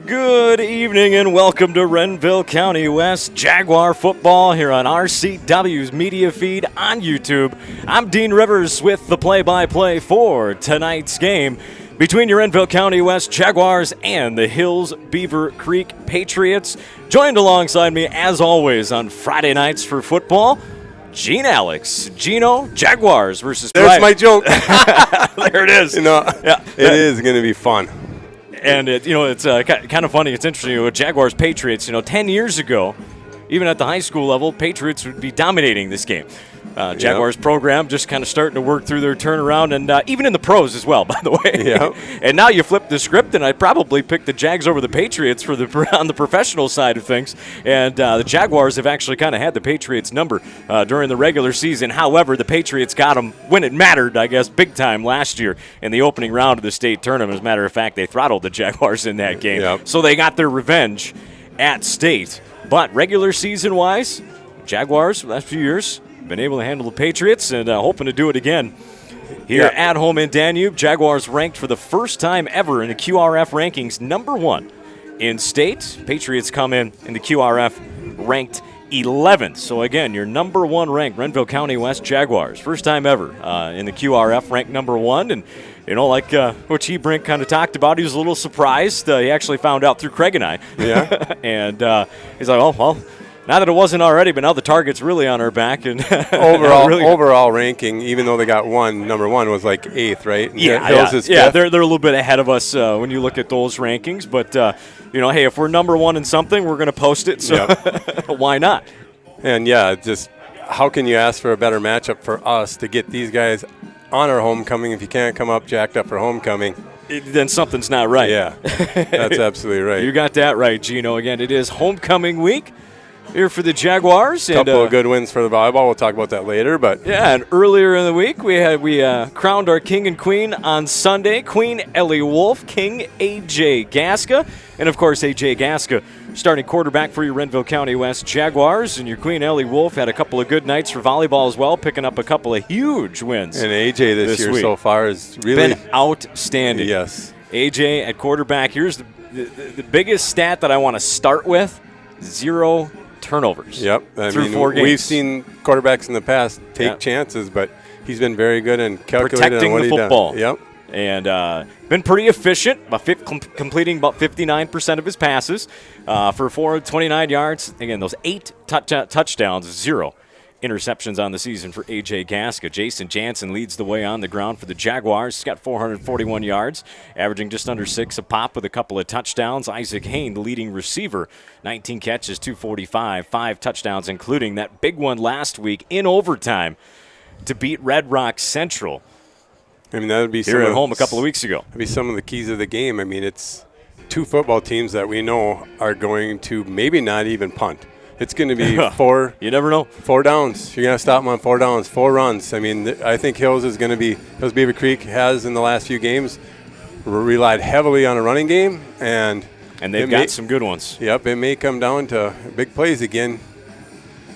Good evening and welcome to Renville County West Jaguar football here on RCW's media feed on YouTube. I'm Dean Rivers with the play-by-play for tonight's game between your Renville County West Jaguars and the Hills-Beaver Creek Patriots. Joined alongside me, as always, on Friday nights for football, Gene Alex. Gino, Jaguars versus There's my joke. There it is. It is going to be fun. And, it's kind of funny. It's interesting. With Jaguars Patriots, 10 years ago, even at the high school level, Patriots would be dominating this game. Jaguars program just kind of starting to work through their turnaround, and even in the pros as well, by the way. Yep. And now you flip the script, and I'd probably pick the Jags over the Patriots on the professional side of things. And the Jaguars have actually kind of had the Patriots number during the regular season. However, the Patriots got them when it mattered, I guess, big time last year in the opening round of the state tournament. As a matter of fact, they throttled the Jaguars in that game. Yep. So they got their revenge at state. But regular season-wise, Jaguars, last few years, been able to handle the Patriots and hoping to do it again here at home in Danube. Jaguars ranked for the first time ever in the QRF rankings number 1 in state. Patriots come in the QRF ranked 11th. So again, your number 1 ranked Renville County West Jaguars, first time ever in the QRF ranked number 1. And like what Brink kind of talked about, he was a little surprised. He actually found out through Craig and I. Yeah. And he's like, oh, well, not that it wasn't already, but now the target's really on our back. And overall ranking, even though they got number 1 was like 8th, right? And yeah. They're a little bit ahead of us when you look at those rankings. But hey, if we're number 1 in something, we're going to post it. So why not? And just how can you ask for a better matchup for us to get these guys on our homecoming if you can't come up jacked up for homecoming? Then something's not right. Yeah, that's absolutely right. You got that right, Gino. Again, it is homecoming week here for the Jaguars. A couple of good wins for the volleyball. We'll talk about that later. But and earlier in the week, we crowned our king and queen on Sunday. Queen Ellie Wolf, King A.J. Gaska. And, of course, A.J. Gaska, starting quarterback for your Renville County West Jaguars. And your Queen Ellie Wolf had a couple of good nights for volleyball as well, picking up a couple of huge wins. And A.J. this year week so far has really been outstanding. Yes. A.J. at quarterback. Here's the biggest stat that I want to start with: 0 turnovers. Yep. Through 4 games. We've seen quarterbacks in the past take chances, but he's been very good and calculated protecting on what the he football. does. Yep. And been pretty efficient, completing about 59% of his passes for 429 yards. Again, those 8 touchdowns, 0 interceptions on the season for A.J. Gaska. Jason Jansen leads the way on the ground for the Jaguars. He's got 441 yards, averaging just under 6 a pop with a couple of touchdowns. Isaac Hain, the leading receiver, 19 catches, 245, 5 touchdowns, including that big one last week in overtime to beat Red Rock Central. I mean, that would be here at home a couple of weeks ago. That would be some of the keys of the game. I mean, it's 2 football teams that we know are going to maybe not even punt. It's going to be 4. You never know. 4 downs. You're going to stop them on 4 downs, 4 runs. I mean, I think Hills-Beaver Creek has in the last few games relied heavily on a running game. And they've got some good ones. Yep, it may come down to big plays again.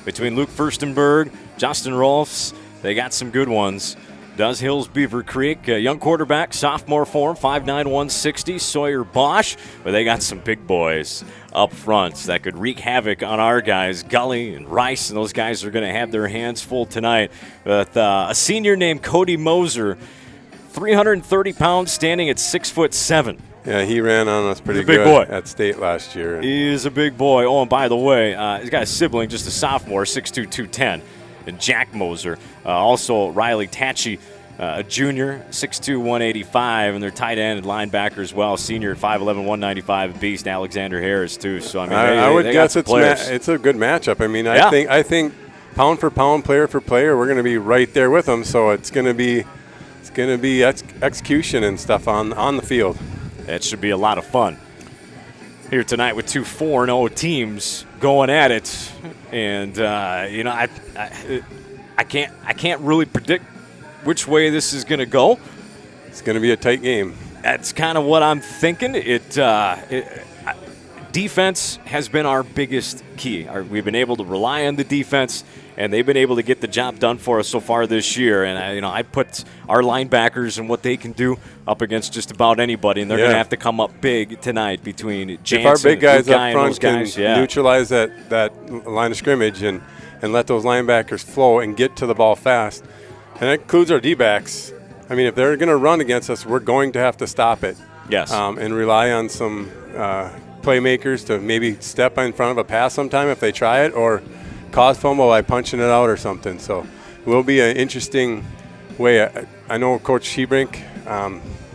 Between Luke Furstenberg, Justin Rolfs, they got some good ones. Does Hills-Beaver Creek, young quarterback, sophomore form, 5'9", 160, Sawyer Bosch. But they got some big boys up front that could wreak havoc on our guys. Gully and Rice, and those guys are going to have their hands full tonight. With a senior named Cody Moser, 330 pounds, standing at 6'7". Yeah, he ran on us pretty good at state last year. He is a big boy. Oh, and by the way, he's got a sibling, just a sophomore, 6'2", 210. And Jack Moser, also Riley Tatchy, a junior, 6'2", 185, and their tight end and linebacker as well, senior at 5'11", 195, beast Alexander Harris too. So I mean, I would guess it's a good matchup. I mean, I think pound for pound, player for player, we're going to be right there with them. So it's going to be execution and stuff on the field. That should be a lot of fun here tonight with 2 4-0 teams going at it. And I can't really predict which way this is going to go. It's going to be a tight game. That's kind of what I'm thinking. Defense has been our biggest key. We've been able to rely on the defense and they've been able to get the job done for us so far this year. And I put our linebackers and what they can do up against just about anybody, and they're going to have to come up big tonight between Jansen, if our big guys Luke up front can neutralize that line of scrimmage and let those linebackers flow and get to the ball fast. And that includes our D-backs. I mean, if they're going to run against us, we're going to have to stop it. Yes. And rely on some playmakers to maybe step in front of a pass sometime if they try it, or cause fumble by punching it out or something. So it will be an interesting way. I know Coach Hebrink,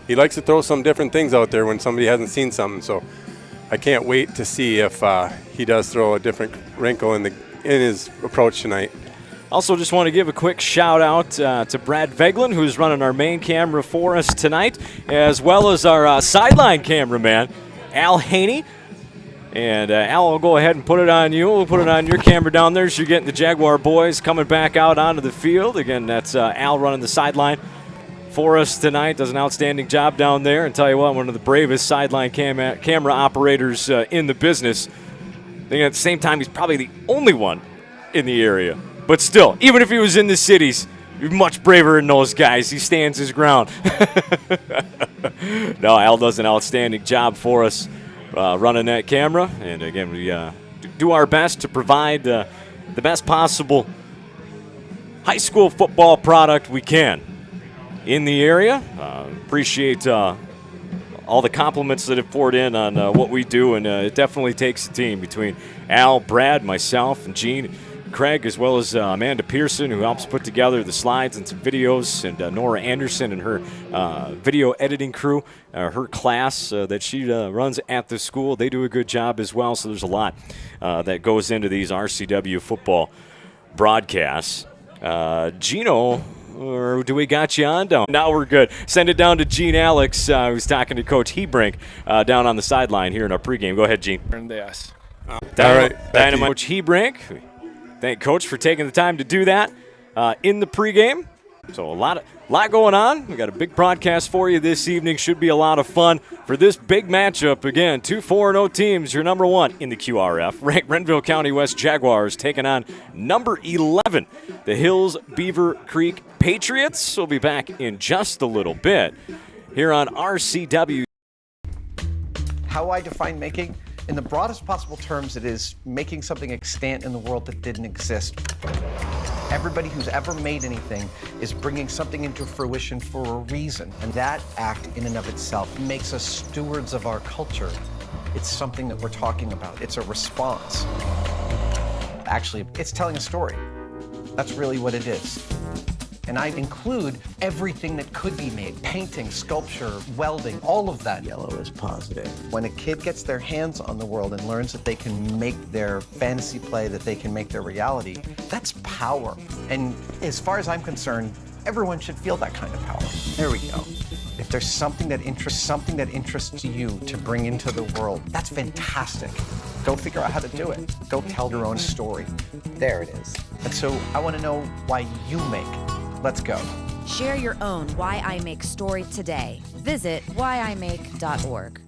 he likes to throw some different things out there when somebody hasn't seen something. So I can't wait to see if he does throw a different wrinkle in his approach tonight. Also, just want to give a quick shout out to Brad Veglin, who's running our main camera for us tonight, as well as our sideline cameraman, Al Haney. And Al, will go ahead and put it on you. We'll put it on your camera down there so you're getting the Jaguar boys coming back out onto the field. Again, that's Al running the sideline for us tonight. Does an outstanding job down there. And tell you what, one of the bravest sideline camera operators in the business. I think at the same time, he's probably the only one in the area. But still, even if he was in the cities, you're much braver than those guys. He stands his ground. No, Al does an outstanding job for us running that camera. And again, we do our best to provide the best possible high school football product we can in the area. Appreciate all the compliments that have poured in on what we do. And it definitely takes a team between Al, Brad, myself, and Gene, Craig, as well as Amanda Pearson, who helps put together the slides and some videos, and Nora Anderson and her video editing crew, her class that she runs at the school. They do a good job as well, so there's a lot that goes into these RCW football broadcasts. Gino, or do we got you on down? Now we're good. Send it down to Gene Alex, who's talking to Coach Hebrink down on the sideline here in our pregame. Go ahead, Gene. Yes. All right, Dynamite Coach Hebrink. Thank Coach for taking the time to do that in the pregame. So a lot going on. We got a big broadcast for you this evening. Should be a lot of fun for this big matchup. Again, 2 4-0 teams. Your number 1 in the QRF, Renville County West Jaguars, taking on number 11, the Hills-Beaver Creek Patriots. We'll be back in just a little bit here on RCW. How I define making? In the broadest possible terms, it is making something extant in the world that didn't exist. Everybody who's ever made anything is bringing something into fruition for a reason. And that act in and of itself makes us stewards of our culture. It's something that we're talking about. It's a response. Actually, it's telling a story. That's really what it is. And I include everything that could be made: painting, sculpture, welding, all of that. Yellow is positive. When a kid gets their hands on the world and learns that they can make their fantasy play, that they can make their reality, that's power. And as far as I'm concerned, everyone should feel that kind of power. There we go. If there's something that interests you to bring into the world, that's fantastic. Go figure out how to do it. Go tell your own story. There it is. And so I want to know why you make. Let's go. Share your own Why I Make story today. Visit whyimake.org.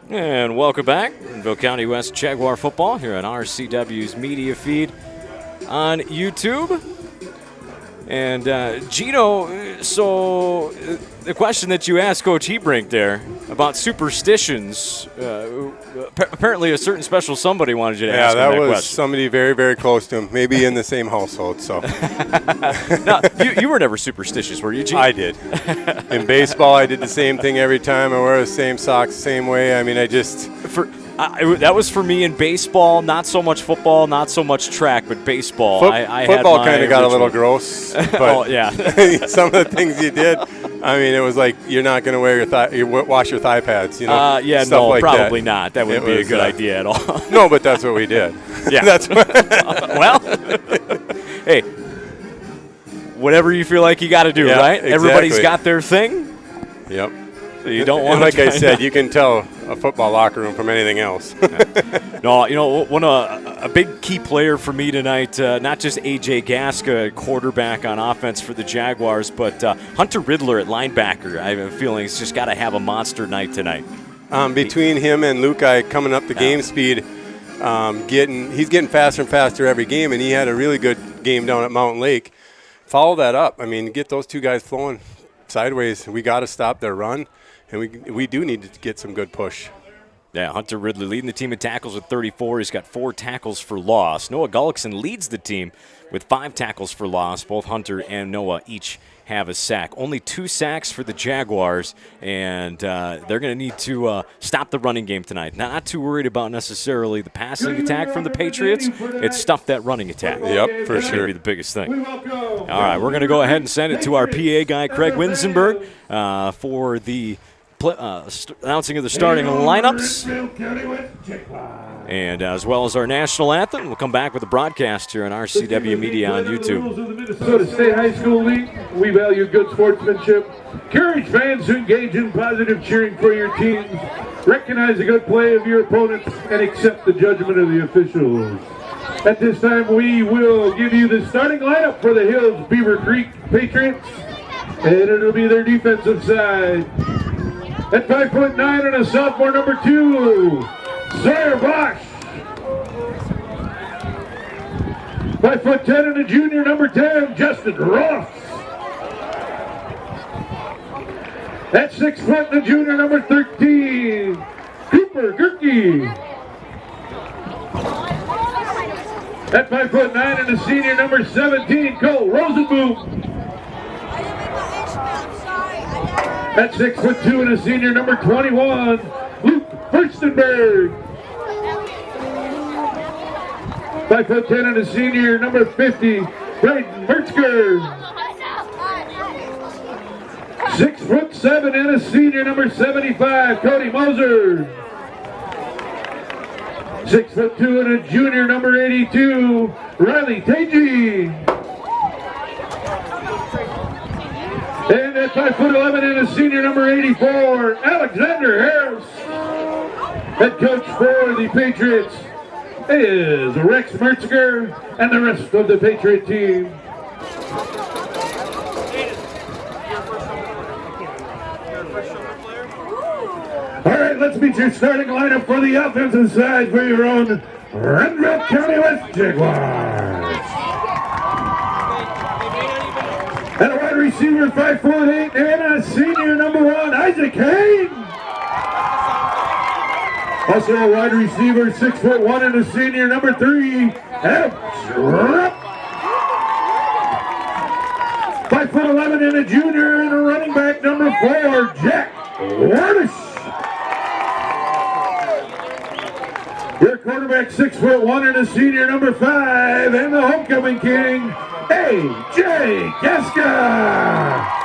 And welcome back. Renville County West Jaguar football here on RCW's media feed on YouTube. And Gino, so the question that you asked Coach Hebrink there about superstitions, apparently a certain special somebody wanted you to ask him that question. Yeah, that was somebody very, very close to him, maybe in the same household. So, now, you were never superstitious, were you, Gene? I did. In baseball, I did the same thing every time. I wear the same socks the same way. I mean, that was for me in baseball, not so much football, not so much track, but baseball. Football kind of got a little gross, but oh, yeah. some of the things you did, I mean, it was like you're not going to wear wash your thigh pads, you know? Yeah, stuff no, like probably that. Not. That wouldn't be a good idea at all. No, but that's what we did. Yeah. That's what well, hey, whatever you feel like you got to do, right? Exactly. Everybody's got their thing. Yep. So you don't want to. Like I said, you can tell a football locker room from anything else. No, a big key player for me tonight, not just A.J. Gaska, quarterback on offense for the Jaguars, but Hunter Riddler at linebacker. I have a feeling he's just got to have a monster night tonight. Between him and Lukai coming up the game speed, he's getting faster and faster every game, and he had a really good game down at Mountain Lake. Follow that up. I mean, get those two guys flowing sideways. We got to stop their run, and we do need to get some good push. Yeah, Hunter Ridley leading the team in tackles with 34. He's got 4 tackles for loss. Noah Gullickson leads the team with 5 tackles for loss. Both Hunter and Noah each have a sack. Only 2 sacks for the Jaguars, and they're going to need to stop the running game tonight. Not too worried about necessarily the passing attack from the Patriots. It's stuff that running attack. Yep, for That's sure. going to be the biggest thing. All right, we're going to go ahead and send it to our PA guy, Craig Winsenberg, for the announcing of the starting lineups, and as well as our national anthem. We'll come back with the broadcast here on RCW Media on YouTube. The Minnesota State High School League. We value good sportsmanship, encourage fans to engage in positive cheering for your teams, recognize the good play of your opponents, and accept the judgment of the officials. At this time, we will give you the starting lineup for the Hills-Beaver Creek Patriots, and it'll be their defensive side. At 5'9" and a sophomore, number 2, Sawyer Bosch. 5'10" and a junior, number 10, Justin Ross. At 6 foot and a junior, number 13, Cooper Gerke. At 5'9" and a senior, number 17, Cole Rosenboom. At 6'2" and a senior, number 21, Luke Furstenberg. 5'10" and a senior, number 50, Braden Mertzker. 6'7" and a senior, number 75, Cody Moser. 6'2" and a junior, number 82, Riley Tagey. And at 5'11" and a senior, number 84, Alexander Harris. Head coach for the Patriots is Rex Mertzger and the rest of the Patriot team. All right, let's meet your starting lineup for the offensive side for your own Renville County West Jaguars. And a wide receiver, 5'8", and a senior, number 1, Isaac Haynes. Also a wide receiver, 6'1", and a senior, number 3, Adam Schrupp. 5'11", and a junior, and a running back, number 4, Jack Wardish. Your quarterback, 6'1", and a senior, number 5, and the homecoming king, A.J. Gaska.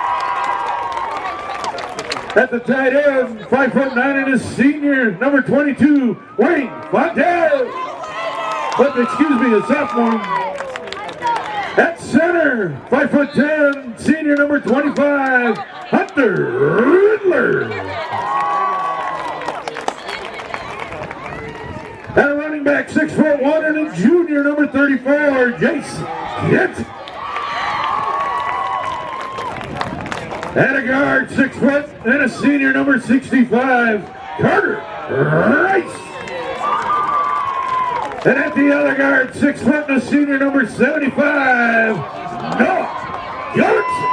At the tight end, 5'9", and a senior, number 22, Wayne Fontaine. Excuse me, a sophomore. At center, 5'10", senior, number 25, Hunter Ridley. And a running back, 6'1", and a junior, number 34, Jace Yent. And a guard, 6 foot, and a senior, number 65, Carter Rice. And at the other guard, 6 foot, and a senior, number 75, Noah Johnson.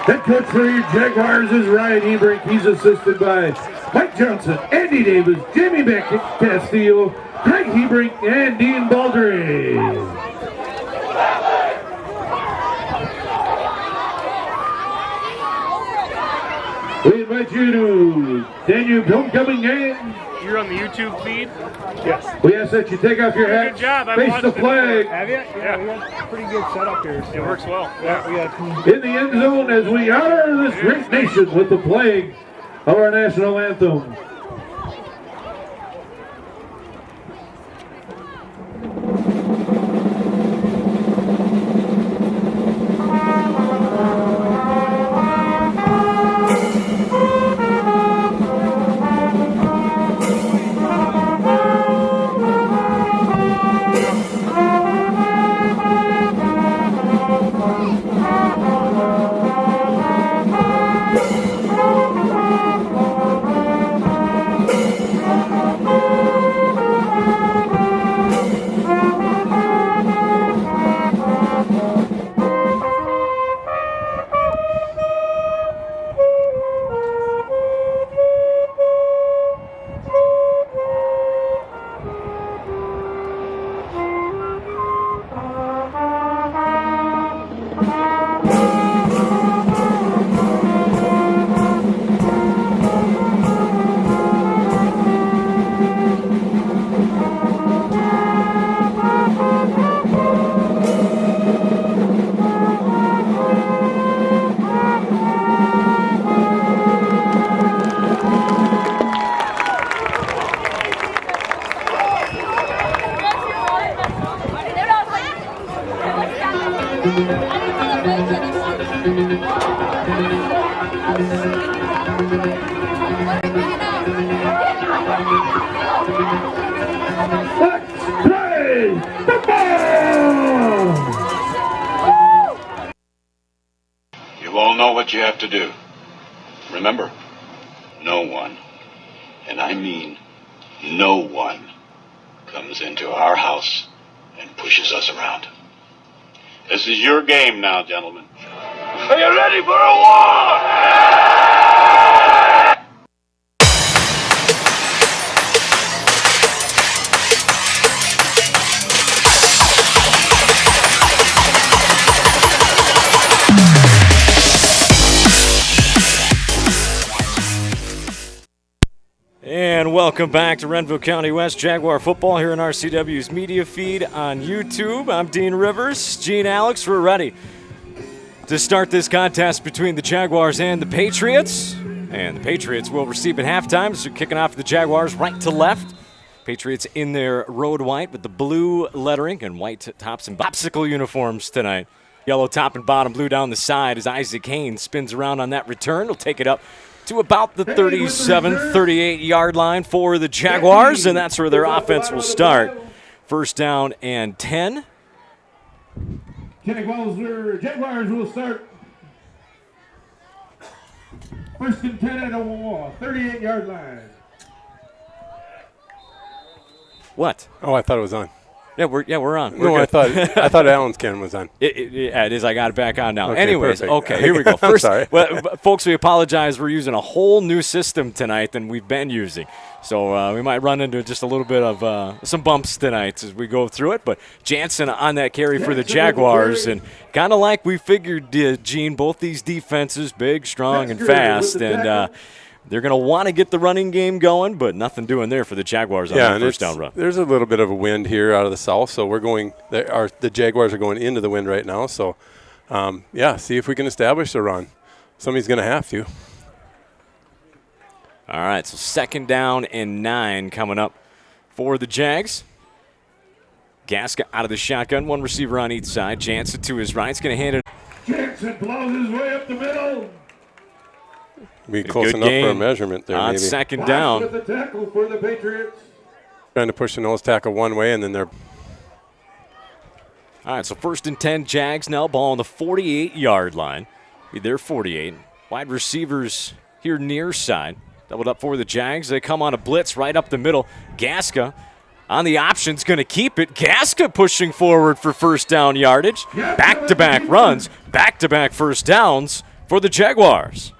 Head coach for your Jaguars is Ryan Hebrink. He's assisted by Mike Johnson, Andy Davis, Jamie Castillo, Craig Hebrink, and Dean Baldry. We invite you to Danube homecoming game. You're on the YouTube feed? Yes. We ask that you take off your hat, Good job. face the flag. Have you? Yeah, we got pretty good setup here. So. It works well. Yeah, we got in the end zone as we honor this great nation with the playing of our national anthem. Let's play football! You all know what you have to do. Remember, no one, and I mean no one, comes into our house and pushes us around. This is your game now, gentlemen. Are you ready for a war? And welcome back to Renville County West Jaguar football here in RCW's media feed on YouTube. I'm Dean Rivers, Gene Alex. We're ready to start this contest between the Jaguars and the Patriots. And the Patriots will receive at halftime. So kicking off the Jaguars right to left. Patriots in their road white with the blue lettering and white tops and popsicle uniforms tonight. Yellow top and bottom, blue down the side as Isaac Haynes spins around on that return. He'll take it up to about the 37, 38-yard line for the Jaguars, and that's where their offense will start. First down and 10. Jaguars will start. First and 10 at a 38-yard line. What? Oh, I thought it was on. Yeah, we're on. No, I thought Allen's Ken was on. It is. I got it back on now. Okay, Anyways, perfect. okay, here we go. First, sorry. Well, folks, we apologize. We're using a whole new system tonight than we've been using. So we might run into just a little bit of some bumps tonight as we go through it. But Jansen on that carry for the Jaguars. And kind of like we figured, Gene, both these defenses, big, strong, and fast. And they're going to want to get the running game going, but nothing doing there for the Jaguars on that first down run. There's a little bit of a wind here out of the south, so the Jaguars are going into the wind right now. So, see if we can establish a run. Somebody's going to have to. All right, so second down and 9 coming up for the Jags. Gaska out of the shotgun, one receiver on each side. Jansen to his right, is going to hand it. Jansen plows his way up the middle. Be close enough for a measurement there, on maybe. second down. With the tackle for the Patriots. Trying to push the nose tackle one way, and then they're. All right, so first and 10, Jags now, ball on the 48-yard line. Be there 48. Wide receivers here near side. Doubled up for the Jags. They come on a blitz right up the middle. Gaska on the option's going to keep it. Gaska pushing forward for first down yardage. Back-to-back runs, back-to-back first downs for the Jaguars.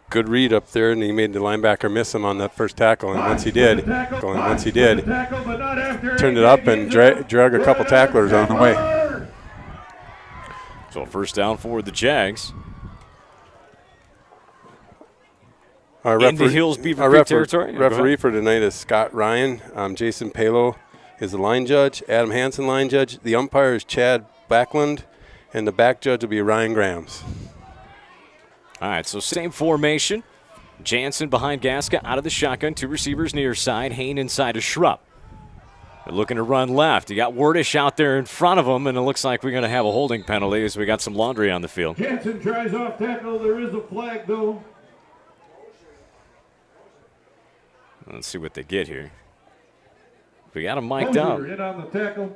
Good read up there, and he made the linebacker miss him on that first tackle. And once he did, turned it up and drug a couple tacklers on the way. So first down for the Jags. Into Hills-Beaver Creek territory. Referee for tonight is Scott Ryan. Jason Palo is the line judge. Adam Hansen, line judge. The umpire is Chad Backlund, and the back judge will be Ryan Grams. All right, so same formation. Jansen behind Gaska out of the shotgun. Two receivers near side. Hain inside a Shrub. They're looking to run left. You got Wordish out there in front of them, and it looks like we're going to have a holding penalty as we got some laundry on the field. Jansen tries off tackle. There is a flag, though. Let's see what they get here. We got him mic'd up. In on the tackle.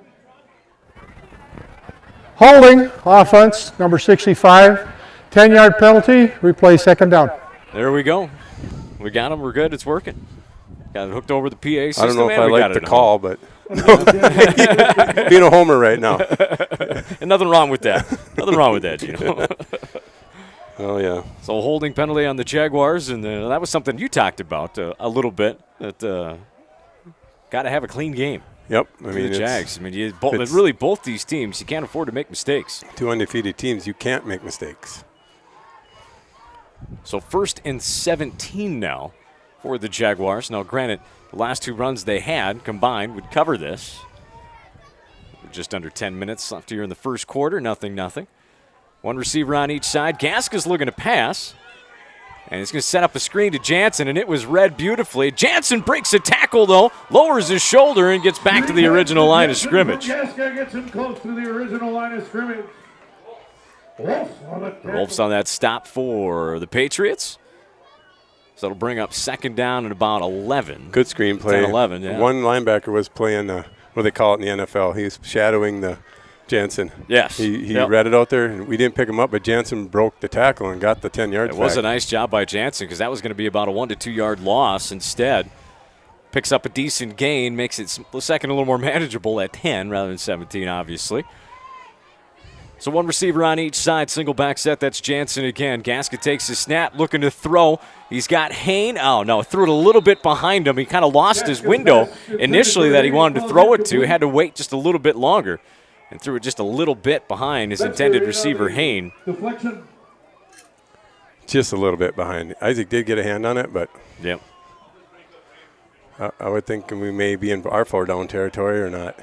Holding, offense, number 65. 10-yard penalty, replay second down. There we go. We got him. We're good. It's working. Got it hooked over the PA system. I don't know if I like the call, but being a homer right now. And nothing wrong with that. Nothing wrong with that, Gino. Oh, yeah. So a holding penalty on the Jaguars, and that was something you talked about a little bit, that got to have a clean game. Yep. I mean, the Jags. I mean, really both these teams, you can't afford to make mistakes. Two undefeated teams, you can't make mistakes. So first and 17 now for the Jaguars. Now, granted, the last two runs they had combined would cover this. Just under 10 minutes left here in the first quarter. Nothing. One receiver on each side. Gaska's looking to pass. And he's going to set up a screen to Jansen, and it was read beautifully. Jansen breaks a tackle, though, lowers his shoulder, and gets back to the original line of scrimmage. Gaska gets him close to the original line of scrimmage. Wolves on that stop for the Patriots. So it'll bring up second down at about 11. Good screenplay. 10, 11, yeah. One linebacker was playing, what they call it in the NFL. He's shadowing the Jansen. Yes. He read it out there, and we didn't pick him up, but Jansen broke the tackle and got the 10 yards It was back. a nice job by Jansen because that was going to be about a 1 to 2 yard loss. Instead, picks up a decent gain, makes it second a little more manageable at 10 rather than 17, obviously. So one receiver on each side, single back set. That's Jansen again. Gaska takes his snap, looking to throw. He's got Hain. Oh, no, threw it a little bit behind him. He kind of lost his window initially that he wanted to throw it to. He had to wait just a little bit longer and threw it just a little bit behind his intended receiver, Hain. Just a little bit behind. Isaac did get a hand on it, but Yep. I would think we may be in our 4-down territory or not.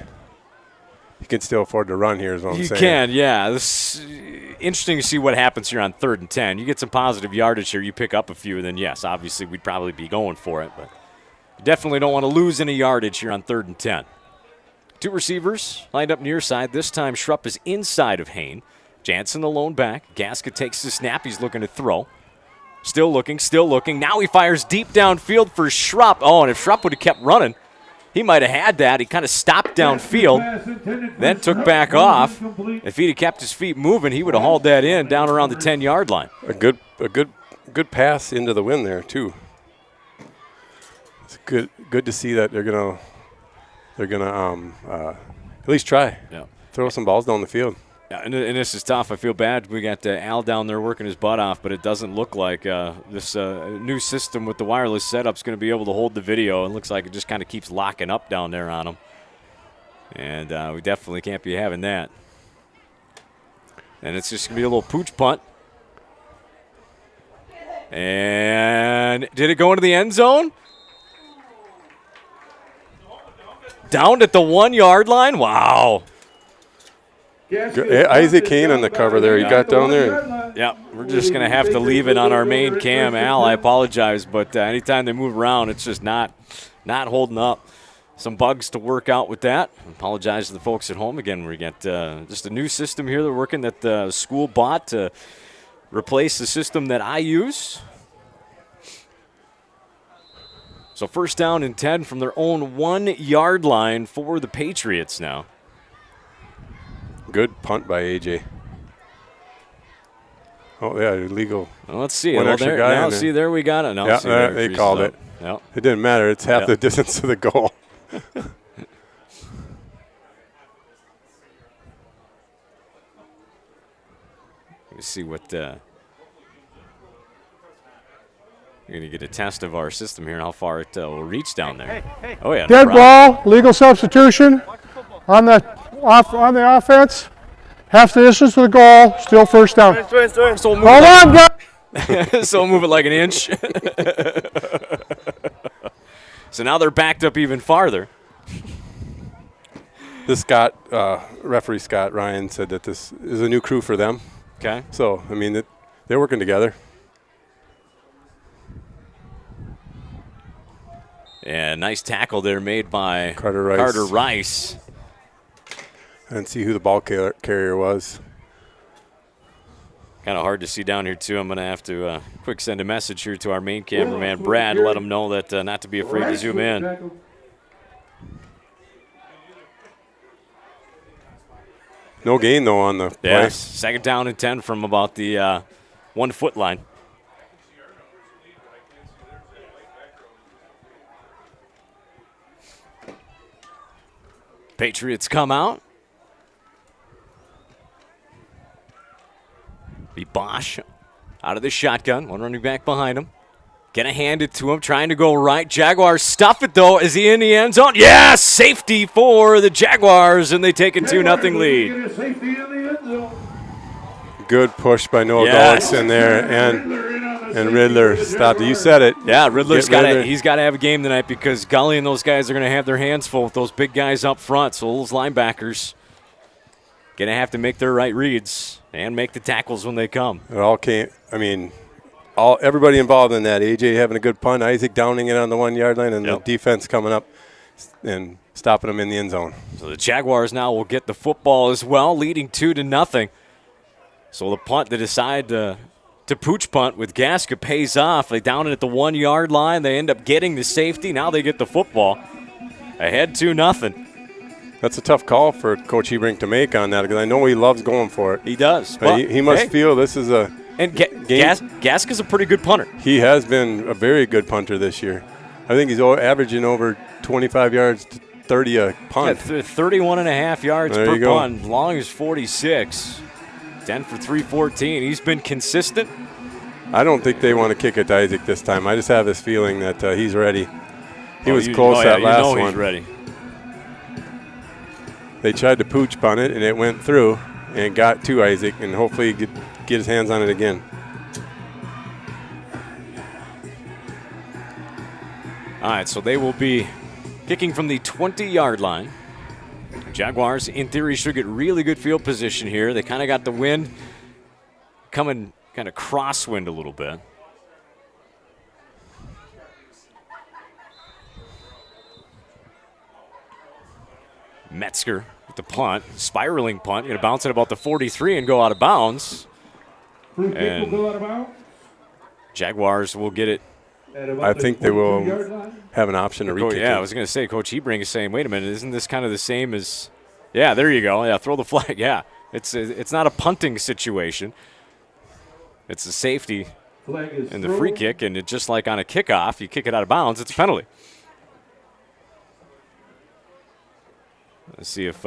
You can still afford to run here is what I'm saying. You can, yeah. This interesting to see what happens here on 3rd and 10. You get some positive yardage here, you pick up a few, then yes, obviously we'd probably be going for it. But you definitely don't want to lose any yardage here on 3rd and 10. Two receivers lined up near side. This time Schrupp is inside of Hain. Jansen the lone back. Gaska takes the snap. He's looking to throw. Still looking. Now he fires deep downfield for Schrupp. Oh, and if Schrupp would have kept running, he might have had that. He kind of stopped downfield, then took back off. If he'd have kept his feet moving, he would have hauled that in down around the 10-yard line. A good pass into the wind there too. It's good to see that they're gonna at least try. Yeah. Throw some balls down the field. Yeah, and this is tough. I feel bad. We got Al down there working his butt off, but it doesn't look like this new system with the wireless setup is going to be able to hold the video. It looks like it just kind of keeps locking up down there on him. And we definitely can't be having that. And it's just going to be a little pooch punt. And did it go into the end zone? Down at the 1 yard line? Wow. Isaac Kane on the cover there. You got down there. Yeah, we're just going to have to leave it on our main cam. Al, I apologize, but anytime they move around, it's just not holding up. Some bugs to work out with that. Apologize to the folks at home. Again, we got just a new system here that we're working that the school bought to replace the system that I use. So 1st down and 10 from their own 1 yard line for the Patriots now. Good punt by AJ. Oh, yeah, illegal. Well, let's see. One extra guy now, in there. see, there we got it. No, Yeah, see, there they freezes called up. it. Yep. It didn't matter. It's half the distance to the goal. Let's see what you're going to get a test of our system here and how far it will reach down there. Oh, yeah. Dead ball, legal substitution on the offense. Half the distance to the goal, still 1st down. So Hold on, guys. so we'll move it like an inch. So now they're backed up even farther. This referee Scott Ryan said that this is a new crew for them. Okay. So, I mean, they're working together. And nice tackle there made by Carter Rice. And see who the ball carrier was. Kind of hard to see down here, too. I'm going to have to quick send a message here to our main cameraman, Brad, let him know that not to be afraid to zoom in. No gain, though, on the play. Yes, 2nd down and 10 from about the 1 foot line. Patriots come out. Be Bosch out of the shotgun. One running back behind him. Gonna hand it to him, trying to go right. Jaguars stuff it, though. Is he in the end zone? Yes! Safety for the Jaguars, and they take a 2-0 lead. Good push by Noah Gullickson there, and Riddler stopped it. You said it. Yeah, Riddler's he's got to have a game tonight because Gully and those guys are going to have their hands full with those big guys up front. So those linebackers going to have to make their right reads and make the tackles when they come. It all came. I mean, everybody involved in that. AJ having a good punt, Isaac downing it on the 1 yard line, and the defense coming up and stopping them in the end zone. So the Jaguars now will get the football as well, leading 2-0. So the punt, they decide to pooch punt with Gaska pays off. They down it at the 1 yard line. They end up getting the safety. Now they get the football. Ahead 2-0. That's a tough call for Coach Hebrink to make on that because I know he loves going for it. He does. He must feel this is a and Gaska's a pretty good punter. He has been a very good punter this year. I think he's averaging over 25 yards to 30 a punt. Yeah, 31.5 yards there per punt. Long as 46. 10 for 314. He's been consistent. I don't think they want to kick it to Isaac this time. I just have this feeling that he's ready. He was close that last one. He's ready. They tried to pooch punt it, and it went through and got to Isaac, and hopefully he could get his hands on it again. All right, so they will be kicking from the 20-yard line. Jaguars, in theory, should get really good field position here. They kind of got the wind coming kind of crosswind a little bit. Metzger with the punt, spiraling punt. Going to bounce it about the 43 and go out of bounds. And Jaguars will get it. I think they will have an option to re-kick it. Yeah, I was going to say, Coach Hebrink is saying, wait a minute, isn't this kind of the same as – yeah, there you go. Yeah, throw the flag. Yeah, it's not a punting situation. It's a safety and the free kick, and it just like on a kickoff, you kick it out of bounds, it's a penalty. Let's see if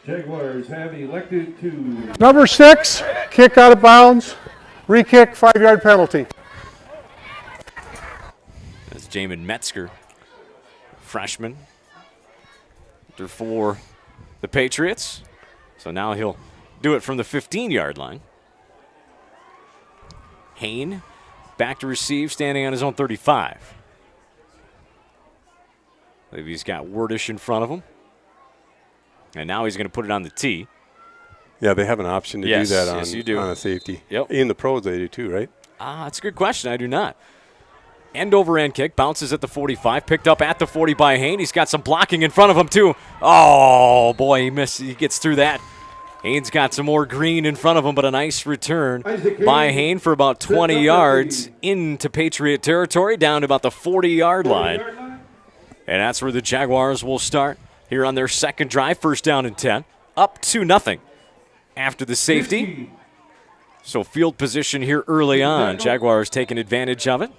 Jaguars have elected to Number 6, kick out of bounds, re-kick, 5-yard penalty. that's Jamin Metzger, freshman, for the Patriots. So now he'll do it from the 15-yard line. Hain back to receive, standing on his own 35. I believe he's got Wordish in front of him. And now he's going to put it on the tee. Yeah, they have an option to do that on a safety. Yep. In the pros they do too, right? That's a good question. I do not. End over end kick, bounces at the 45, picked up at the 40 by Hain. He's got some blocking in front of him too. Oh boy, he missed. He gets through that. Hain's got some more green in front of him, but a nice return by Hain for about 20 yards into Patriot territory, down to about the 40-yard line. And that's where the Jaguars will start here on their second drive, first down and 10. Up 2-0 after the safety. So field position here early on. Jaguars taking advantage of it.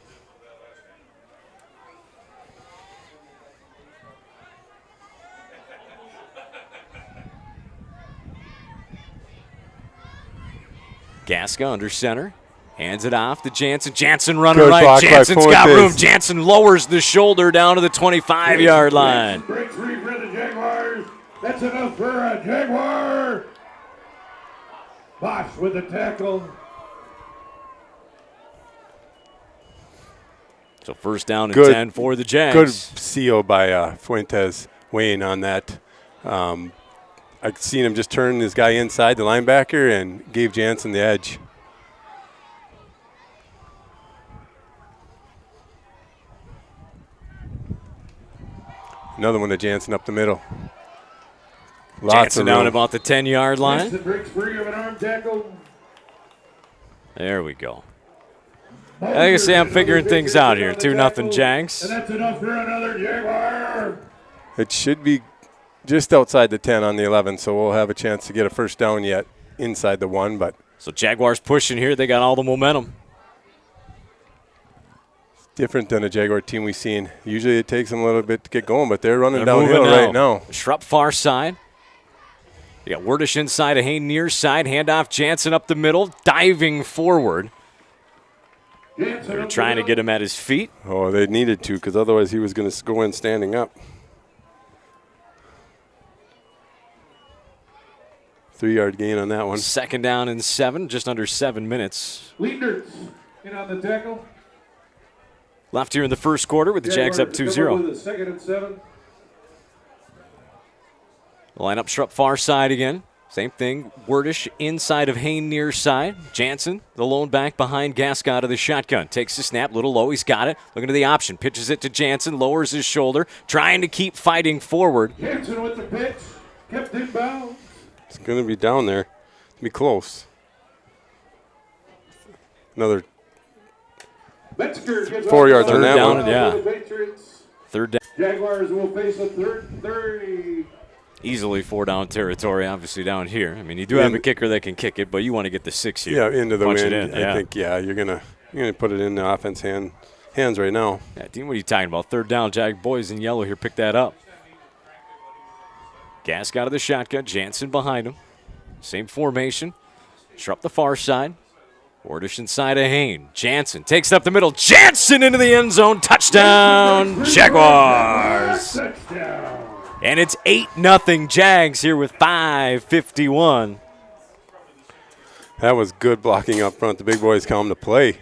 Gaska under center. Hands it off to Jansen. Jansen running right. Jansen's got room. Jansen lowers the shoulder down to the 25-yard line. Break free for the Jaguars. That's enough for a Jaguar. Bosch with the tackle. So first down and 10 for the Jags. Good CO by Fuentes Wayne on that. I've seen him just turn this guy inside the linebacker and gave Jansen the edge. Another one to Jansen up the middle. Jansen down about the 10-yard line. Breaks free of an arm tackle. There we go. Like I say, I'm figuring things out here. 2-0 Jags. And that's enough for another Jaguar. It should be just outside the 10 on the 11, so we'll have a chance to get a first down yet inside the 1. But so Jaguars pushing here. They got all the momentum. It's different than a Jaguar team we've seen. Usually it takes them a little bit to get going, but they're running downhill right now. Schrupp far side. You got Wordish inside, a Hain near side. Handoff Jansen up the middle, diving forward. They're trying to get him at his feet. Oh, they needed to because otherwise he was going to go in standing up. 3-yard gain on that one. Second down and 7, just under 7 minutes. Leaders in on the tackle. Left here in the first quarter with the Jags up 2-0. Second and 7. Line up Schrupp far side again. Same thing. Wordish inside of Hain near side. Jansen, the lone back behind Gaska out of the shotgun. Takes the snap, little low. He's got it. Looking to the option. Pitches it to Jansen. Lowers his shoulder. Trying to keep fighting forward. Jansen with the pitch. Kept in bounds. It's going to be down there. It's going to be close. another Metzger gets 4 yards on Third that down, one. yeah. Third down. Jaguars will face a third. Easily 4-down territory, obviously, down here. I mean, you do have a kicker that can kick it, but you want to get the 6 here. Yeah, into the Punch wind. it in, I think, you're gonna put it in the offense hands right now. Yeah, Dean, what are you talking about? Third down, Jag boys in yellow here, pick that up. Gaska out of the shotgun, Jansen behind him. Same formation. Shrub the far side. Wardish inside of Hain. Jansen takes it up the middle. Jansen into the end zone. Touchdown, Jaguars. And it's 8-0 Jags here with 5:51. That was good blocking up front. The big boys come to play.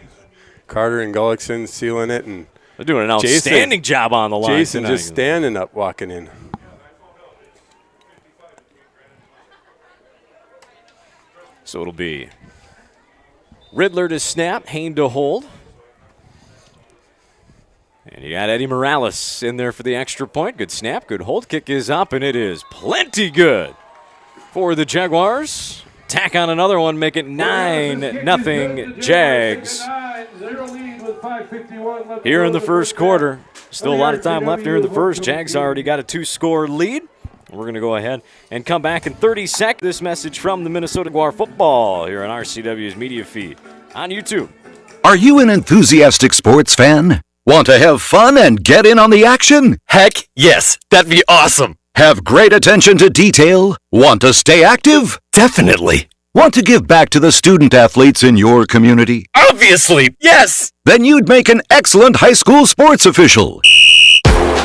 Carter and Gullickson sealing it, and they're doing an outstanding job on the line. Jason just standing up, walking in. So it'll be Riddler to snap, Hain to hold. And you got Eddie Morales in there for the extra point. Good snap, good hold. Kick is up, and it is plenty good for the Jaguars. Tack on another one, make it 9-0 Jags. Here in the first quarter. Still a lot of time left here in the first. Jags already got a 2-score lead. We're going to go ahead and come back in 30 seconds. This message from the Minnesota Jaguar football here on RCW's media feed on YouTube. Are you an enthusiastic sports fan? Want to have fun and get in on the action? Heck, yes. That'd be awesome. Have great attention to detail? Want to stay active? Definitely. Want to give back to the student athletes in your community? Obviously, yes. Then you'd make an excellent high school sports official.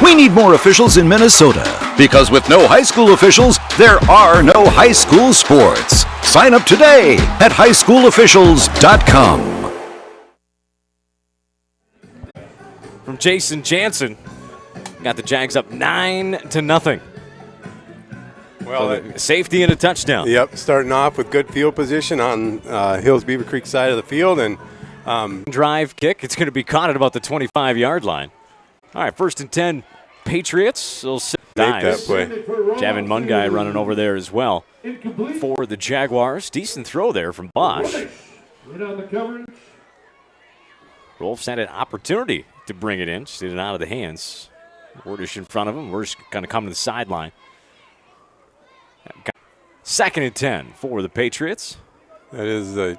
We need more officials in Minnesota, because with no high school officials, there are no high school sports. Sign up today at highschoolofficials.com. From Jason Jansen, got the Jags up 9-0. Well, so safety and a touchdown. Yep, starting off with good field position on Hills-Beaver Creek side of the field, and drive kick. It's going to be caught at about the 25-yard line. All right, 1st and 10, Patriots. They'll make that play. Javin Mungai running over there as well for the Jaguars. Decent throw there from Bosch. Rolf's had an opportunity to bring it in. Just did it out of the hands. Wardish in front of him. We're just going to come to the sideline. 2nd and 10 for the Patriots. That is the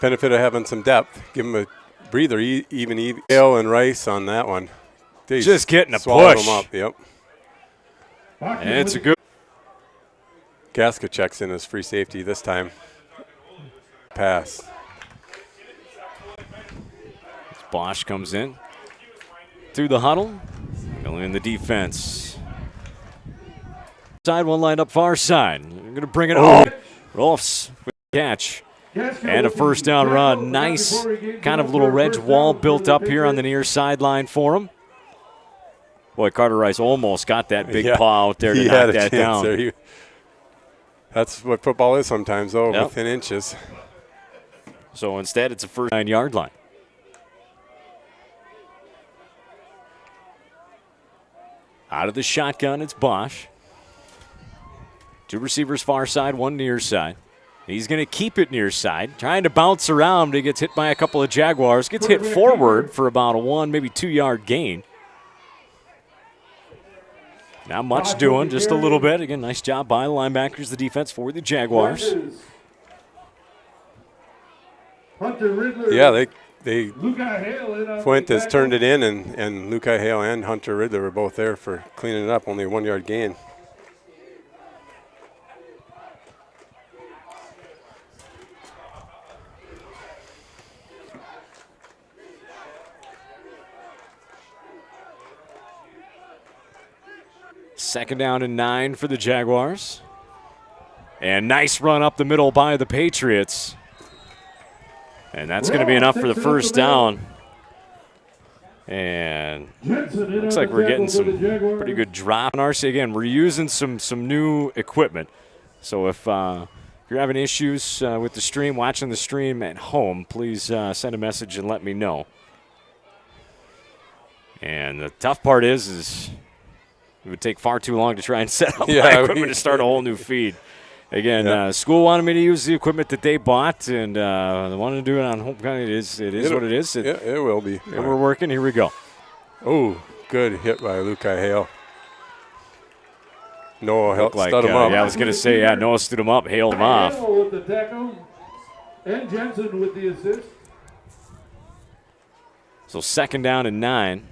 benefit of having some depth. Give them a breather, even Ale and Rice on that one. They just getting a push. Them up. Yep. And it's a good. Gaska checks in as free safety this time. Pass. Bosch comes in through the huddle, filling in the defense. Side one lined up far side. They're going to bring it over. Rolfs with the catch. And a first down run. Nice kind of little wedge wall built up here on the near sideline for him. Boy, Carter Rice almost got that big paw out there to knock that down. There. That's what football is sometimes, though, within inches. So instead, it's a first 9-yard line. Out of the shotgun, it's Bosch. 2 receivers far side, 1 near side. He's going to keep it near side, trying to bounce around. He gets hit by a couple of Jaguars. Gets hit forward for about a 1, maybe 2-yard gain. Not much doing, just a little bit. Again, nice job by the linebackers, the defense for the Jaguars. Yeah, they Fuentes turned it in, and Lukai Hale and Hunter Riddler were both there for cleaning it up. Only a 1-yard gain. Second down and 9 for the Jaguars. And nice run up the middle by the Patriots. And that's going to be enough for the first down. And looks like we're getting some pretty good drop. And RC, again, we're using some new equipment. So if you're having issues with the stream, watching the stream at home, please send a message and let me know. And the tough part is it would take far too long to try and set up my equipment to start a whole new feed. Again, school wanted me to use the equipment that they bought, and they wanted to do it on home county. It is what it is. It will be. And we're working. Here we go. Oh, good hit by Lukai Hale. Noah stood him up. Yeah, I was going to say, Noah stood him up, hailed him off. Hale with the tackle, and Jensen with the assist. So 2nd down and 9.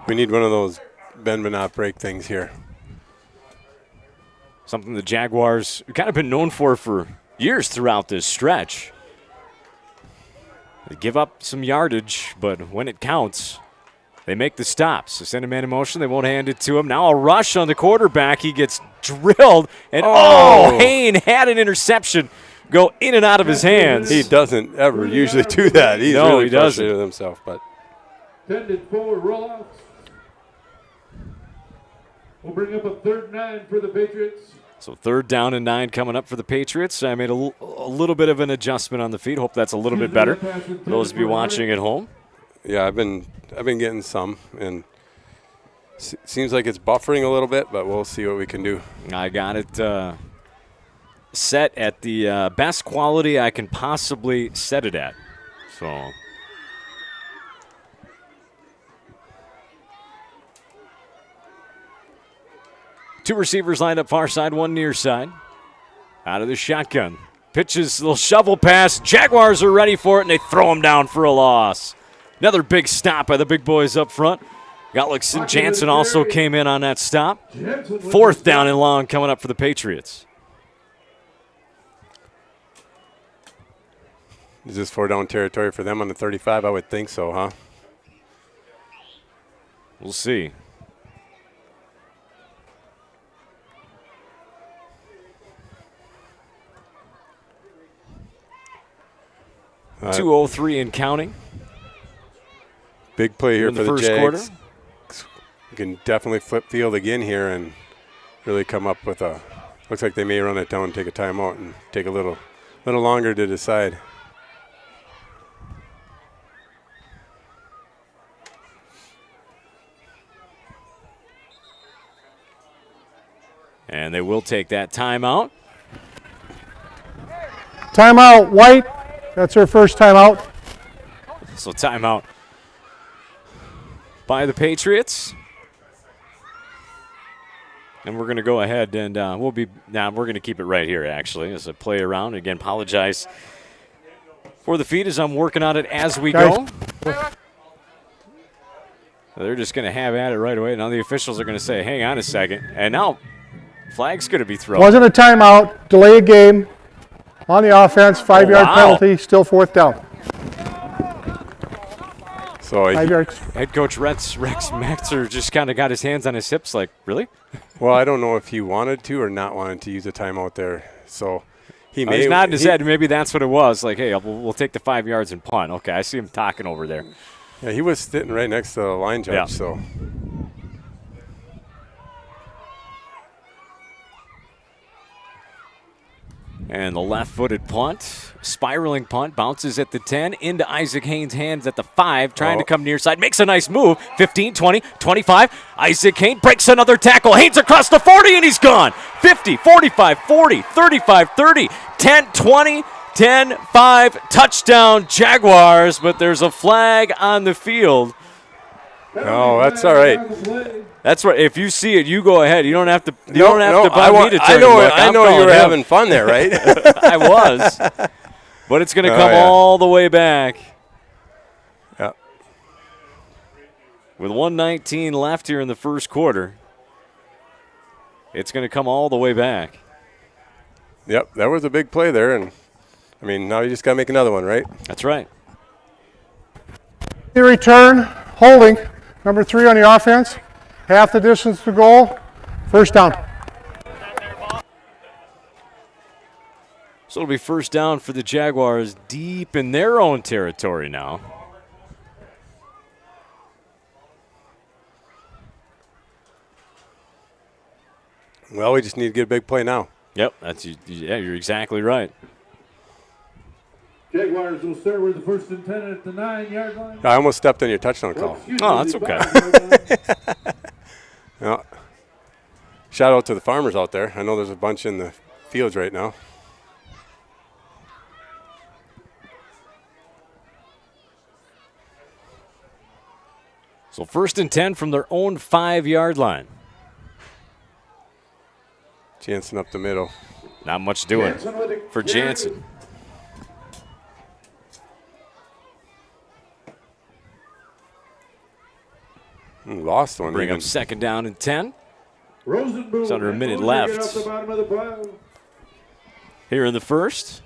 We need one of those bend but not break things here. Something the Jaguars have kind of been known for years throughout this stretch. They give up some yardage, but when it counts, they make the stops. So send a man in motion. They won't hand it to him. Now a rush on the quarterback. He gets drilled. And, Hayne had an interception go in and out of his hands. He doesn't ever usually do that. He's really frustrated with himself. But Tended forward rollouts. We'll bring up a 3rd and 9 for the Patriots. So 3rd down and 9 coming up for the Patriots. I made a little bit of an adjustment on the feet. Hope that's a little bit better for those of you watching at home. Yeah, I've been getting some, and seems like it's buffering a little bit, but we'll see what we can do. I got it set at the best quality I can possibly set it at. So 2 receivers lined up far side, 1 near side. Out of the shotgun. Pitches, little shovel pass. Jaguars are ready for it, and they throw him down for a loss. Another big stop by the big boys up front. Gullickson Jansen also came in on that stop. 4th down and long coming up for the Patriots. Is this 4-down territory for them on the 35? I would think so, huh? We'll see. 2:03 and counting. Big play here for the first Jags. quarter. You can definitely flip field again here and really come up with a. Looks like they may run it down and take a timeout and take a little longer to decide. And they will take that timeout. Timeout, White. That's their first timeout. So timeout by the Patriots. And we're going to go ahead and we're going to keep it right here, actually, as I play around. Again, apologize for the feed as I'm working on it as we go. They're just going to have at it right away. Now the officials are going to say, hang on a second. And now flag's going to be thrown. Wasn't a timeout. Delay a game on the offense. 5-yard penalty. Still 4th down. So head coach Rex Maxer just kind of got his hands on his hips like, really? Well, I don't know if he wanted to or not wanted to use a timeout there. So he may. He's nodding his head. Maybe that's what it was. Like, hey, we'll take the 5 yards and punt. Okay, I see him talking over there. Yeah, he was sitting right next to the line judge. Yeah. So. And the left-footed punt, spiraling punt, bounces at the 10, into Isaac Haynes' hands at the 5, trying to come near side, makes a nice move, 15, 20, 25. Isaac Haynes breaks another tackle. Haynes across the 40, and he's gone. 50, 45, 40, 35, 30, 10, 20, 10, 5, touchdown Jaguars, but there's a flag on the field. No, that's all right. That's right. If you see it, you go ahead. You don't have to. You don't have to buy me to turn. I know you were having fun there, right? I was, but it's going to come all the way back. Yeah. With 1:19 left here in the first quarter, it's going to come all the way back. Yep, that was a big play there, and I mean now you just got to make another one, right? That's right. The return, holding, number 3 on the offense. Half the distance to goal. First down. So it'll be first down for the Jaguars deep in their own territory now. Well, we just need to get a big play now. Yep, you're exactly right. Jaguars will start with the 1st and 10 at the 9-yard line. I almost stepped on your touchdown call. Oh, that's okay. Yeah. Shout out to the farmers out there. I know there's a bunch in the fields right now. So 1st and 10 from their own 5-yard line. Jansen up the middle. Not much doing for Jansen. Lost one. Bring up 2nd down and 10. Rosenboom. It's under a minute Off left the bottom of the pile. here in the 1st.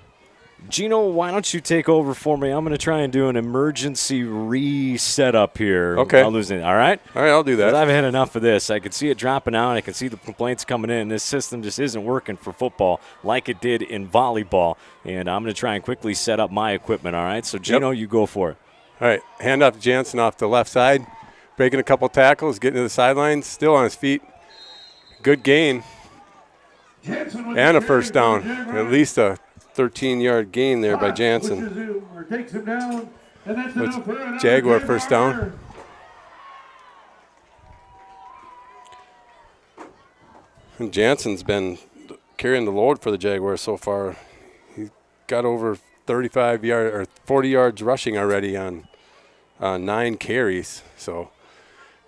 Gino, why don't you take over for me? I'm going to try and do an emergency reset up here. Okay. I'll lose it. All right? All right, I'll do that. I've had enough of this. I can see it dropping out. I can see the complaints coming in. This system just isn't working for football like it did in volleyball. And I'm going to try and quickly set up my equipment, all right? So, Gino, you go for it. All right, hand off to Jansen off the left side. Breaking a couple tackles, getting to the sidelines, still on his feet. Good gain. And a first down. At least a 13-yard gain there by Jansen. Jaguar first down. And Jansen's been carrying the load for the Jaguars so far. He's got over 35 yards or 40 yards rushing already on 9 carries. So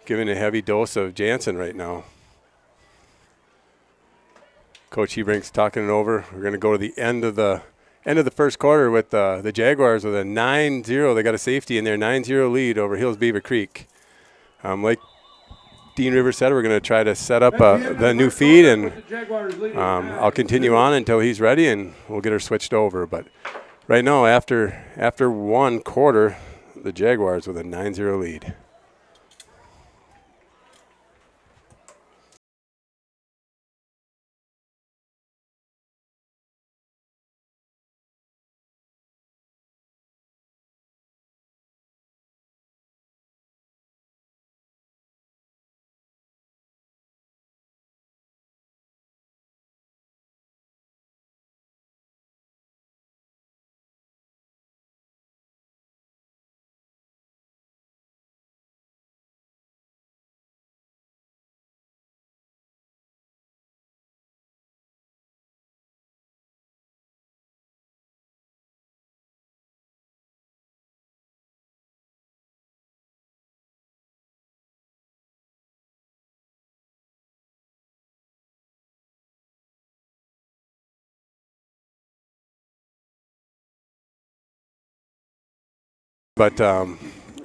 giving a heavy dose of Jansen right now. Coach Hebrink's talking it over. We're going to go to the end of the first quarter with the Jaguars with a 9-0. They got a safety in there, 9-0 lead over Hills-Beaver Creek. Like Dean Rivers said, we're going to try to set up the new feed, and I'll continue on until he's ready, and we'll get her switched over. But right now, after one quarter, the Jaguars with a 9-0 lead. But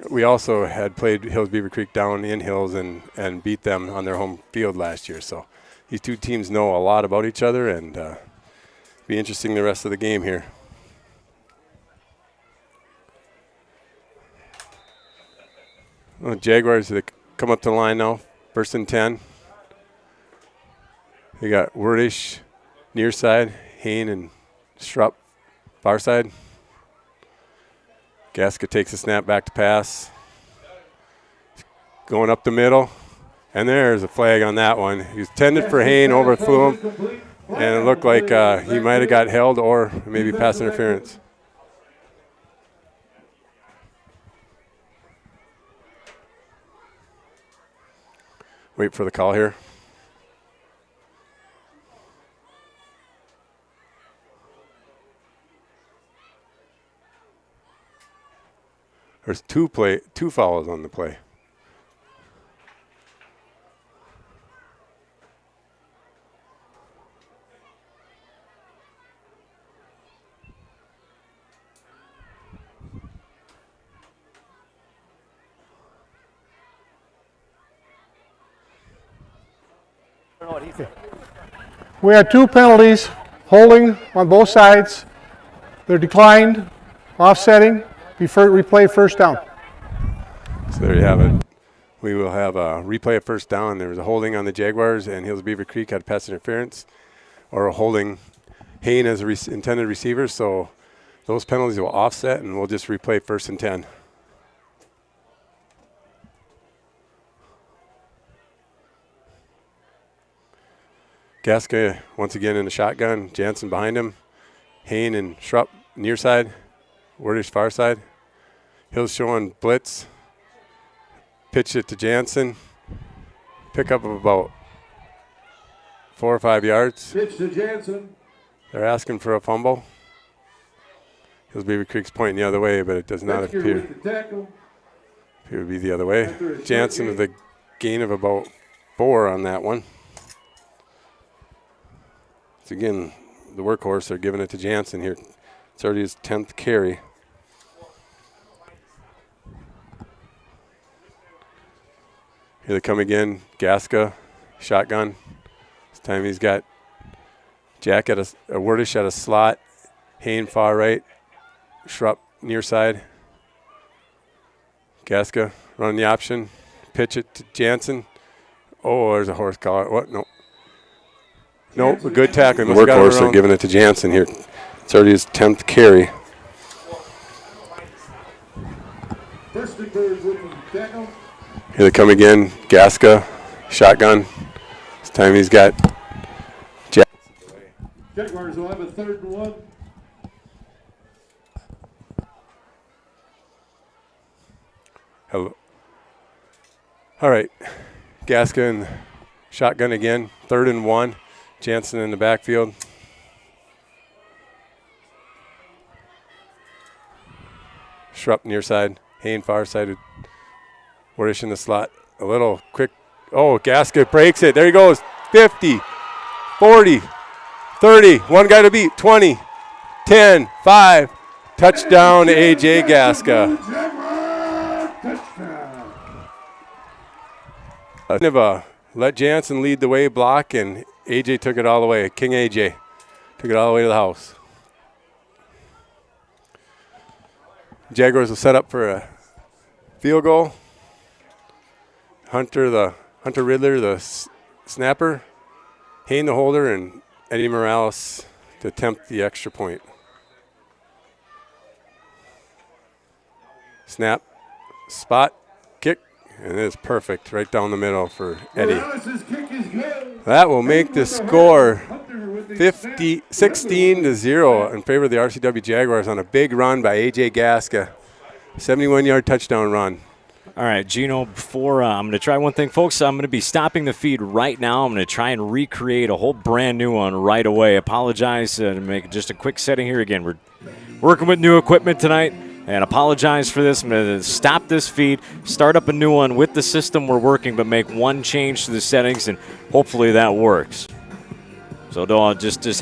we also had played Hills-Beaver Creek down in Hills and beat them on their home field last year. So these two teams know a lot about each other, and be interesting the rest of the game here. Well, Jaguars, they come up to the line now, 1st and 10. They got Wordish near side, Hain and Schrupp far side. Gaska takes a snap back to pass. Going up the middle. And there's a flag on that one. He was intended for Hain, overthrew him. And it looked like he might have got held or maybe pass interference. Wait for the call here. There's two fouls on the play. We had 2 penalties, holding on both sides. They're declined, offsetting. Replay first down. So there you have it. We will have a replay of first down. There was a holding on the Jaguars, and Hills-Beaver Creek had pass interference, or a holding Hain as a intended receiver. So those penalties will offset, and we'll just replay 1st and 10. Gaska once again in the shotgun. Jansen behind him. Hain and Schrupp near side. Wordish far side. Hills showing blitz. Pitch it to Jansen. Pick up of about 4 or 5 yards. Pitch to Jansen. They're asking for a fumble. Hills-Beaver Creek's pointing the other way, but it does not appear to be the other way. Jansen with a gain of about 4 on that one. So again, the workhorse, they're giving it to Jansen here. It's already his 10th carry. Here they come again. Gaska, shotgun. This time he's got Jack at a Wordish at a slot. Hayne far right. Schrupp near side. Gaska running the option. Pitch it to Jansen. Oh, there's a horse collar. What? No. Nope, a good tackle. The workhorse, they're giving it to Jansen here. It's already his 10th carry. First and third with the tackle. Here they come again. Gaska, shotgun. This time he's got Jack. Jaguars will have a 3rd and 1. Hello. All right. Gaska and shotgun again. 3rd and 1. Jansen in the backfield. Schrupp near side. Hayne far side. Wordish in the slot. A little quick. Oh, Gaska breaks it. There he goes. 50, 40, 30. One guy to beat. 20, 10, 5. Touchdown, A.J. Gaska. Let Jansen lead the way block, and A.J. took it all the way. King A.J. took it all the way to the house. Jaguars will set up for a field goal. Hunter Riddler, the snapper. Hayne, the holder, and Eddie Morales to attempt the extra point. Snap, spot, kick, and it is perfect right down the middle for Eddie. That will make the score 16-0 in favor of the RCW Jaguars on a big run by A.J. Gaska. 71-yard touchdown run. All right, Gino, before I'm going to try one thing, folks. I'm going to be stopping the feed right now. I'm going to try and recreate a whole brand new one right away. Apologize to make just a quick setting here. Again, we're working with new equipment tonight, and apologize for this. I'm going to stop this feed, start up a new one with the system we're working, but make one change to the settings, and hopefully that works. So just hang